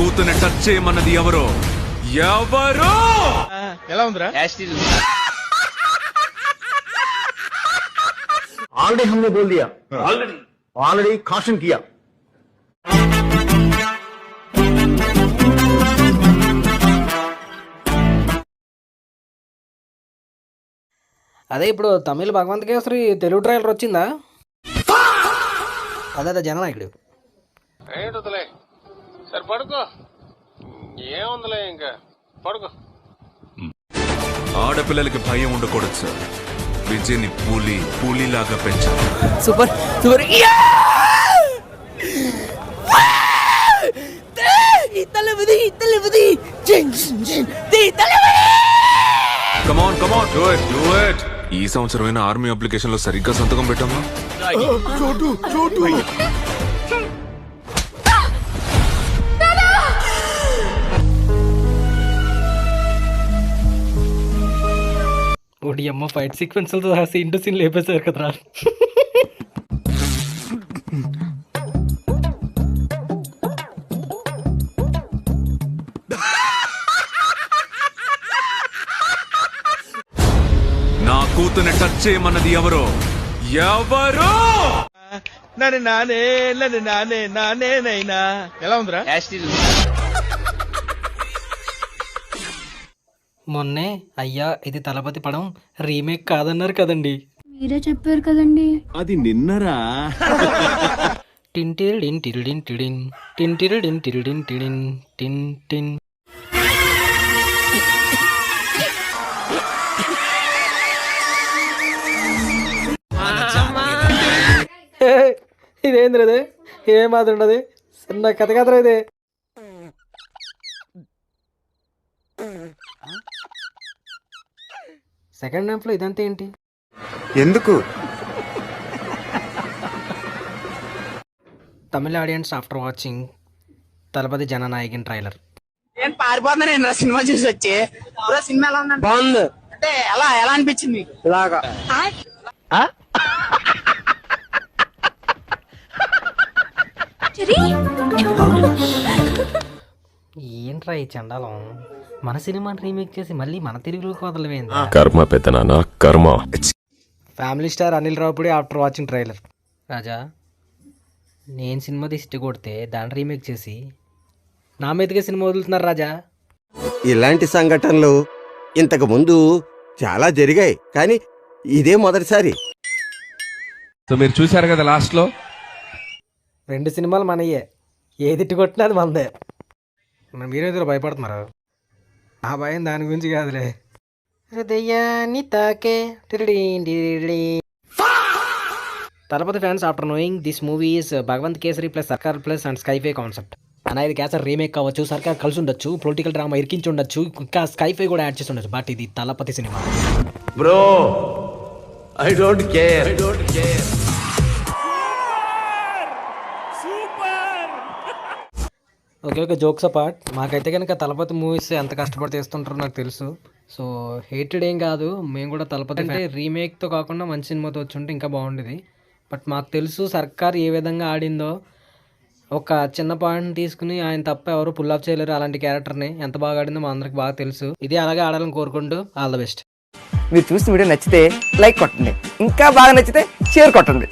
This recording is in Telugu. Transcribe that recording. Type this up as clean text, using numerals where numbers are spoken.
కూతుర్ని టచ్ చేయమన్నది ఎవరో ఎవరో ఎలా ఉందిరా? ऑलरेडी हमने बोल दिया, ऑलरेडी कॉशन किया। అదే ఇప్పుడు తమిళ భగవంత్ కేసరి తెలుగు ట్రైలర్ వచ్చిందా? అదే జననాయకుడు. ఏంటలే సరే పడుకో, ఏముందిలే ఇంకా పడుకో. ఆడపిల్లలకి భయం ఉండకూడదు సార్. విజయ్ని పులిలాగా పెంచాలి. Super super. Come on come on do it do it. ఈ సంవత్సరమైన ఆర్మీ అప్లికేషన్ లో సరిగ్గా సంతకం పెట్టామా? ఓడి అమ్మ ఫైట్ సీక్వెన్స్లతో రాసి ఇంటూ సీన్ లేపేశారు కదరా. నా కూతుర్ని టచ్ చేయమన్నది ఎవరో ఎవరో నన్ను నానేనైనా. ఎలా ఉందిరా? మొన్నే అయ్యా ఇది తలపతి పడం రీమేక్ కాదన్నారు కదండి. మీరే చెప్పారు కదండి. అది నిన్నరా? టింటిరిడిన్ టిరిడిన్ టిడిన్ టింటిరిడిన్ టిరిడిన్ టిడిన్ టిన్ టిన్. ఇదేంద్ర ఇది? ఏం మాత్రం ఉండదు, చిన్న కథ కథరా ఇది. సెకండ్ హాఫ్లో ఇదంతా ఏంటి? ఎందుకు? Tamil audience after watching Thalapathy Jananayakan trailer. నేను పారిపోతున్నా సినిమా చూసి వచ్చి. సినిమా ఎలా ఉందండి? బాగుంది. అంటే ఎలా ఎలా అనిపించింది? ఇలాగా ఏంట్రా ఈ చండాలం? మన సినిమాని రీమేక్ చేసి మళ్ళీ మన తెలుగులోకి వదలవేంది? కర్మ పెద్దనా కర్మ. Family star Anil Ravipudi after watching trailer. రాజా, నేను సినిమా తీసి కొడితే దాన్ని రీమేక్ చేసి నా మీదకే సినిమా వదులుతున్నారు రాజా. ఇలాంటి సంఘటనలు ఇంతకు ముందు చాలా జరిగాయి, కానీ ఇదే మొదటిసారి. సో మీరు చూసారు కదా లాస్ట్ లో 2 సినిమాలు మనయ్యే, ఏదిట్టి కొట్టినా అది మనదే. మీరేదో భయపడుతున్నారు. ఆ భయం దాని గురించి కాదులే. హృదయాన్ని తాకే Thalapathy fans after knowing this movie is Bhagavanth Kesari plus Sarkar plus and sci-fi concept. అనేది కేసరి రీమేక్ కావచ్చు, సర్కార్ కలిసి ఉండొచ్చు, పొలిటికల్ డ్రామా ఇరికించి ఉండొచ్చు, ఇంకా స్కైఫై కూడా యాడ్ చేసి ఉండొచ్చు. బట్ ఇది Thalapathy cinema. Bro I don't care. Okay okay, jokes apart, మాకైతే కనుక తలపతి మూవీస్ ఎంత కష్టపడి తీస్తుంటారో నాకు తెలుసు. సో హేటెడ్ ఏం కాదు, మేము కూడా తలపతి అంటే రీమేక్తో కాకుండా మంచి సినిమాతో వచ్చి ఉంటే ఇంకా బాగుండేది. బట్ మాకు తెలుసు సర్కార్ ఏ విధంగా ఆడిందో. ఒక చిన్న పాయింట్ తీసుకుని ఆయన తప్ప ఎవరు పుల్ ఆఫ్ చేయలేరు. అలాంటి క్యారెక్టర్ని ఎంత బాగా ఆడిందో మా అందరికి బాగా తెలుసు. ఇది అలాగే ఆడాలని కోరుకుంటూ ఆల్ ద బెస్ట్. మీరు చూసిన వీడియో నచ్చితే లైక్ కొట్టండి, ఇంకా బాగా నచ్చితే షేర్ కొట్టండి.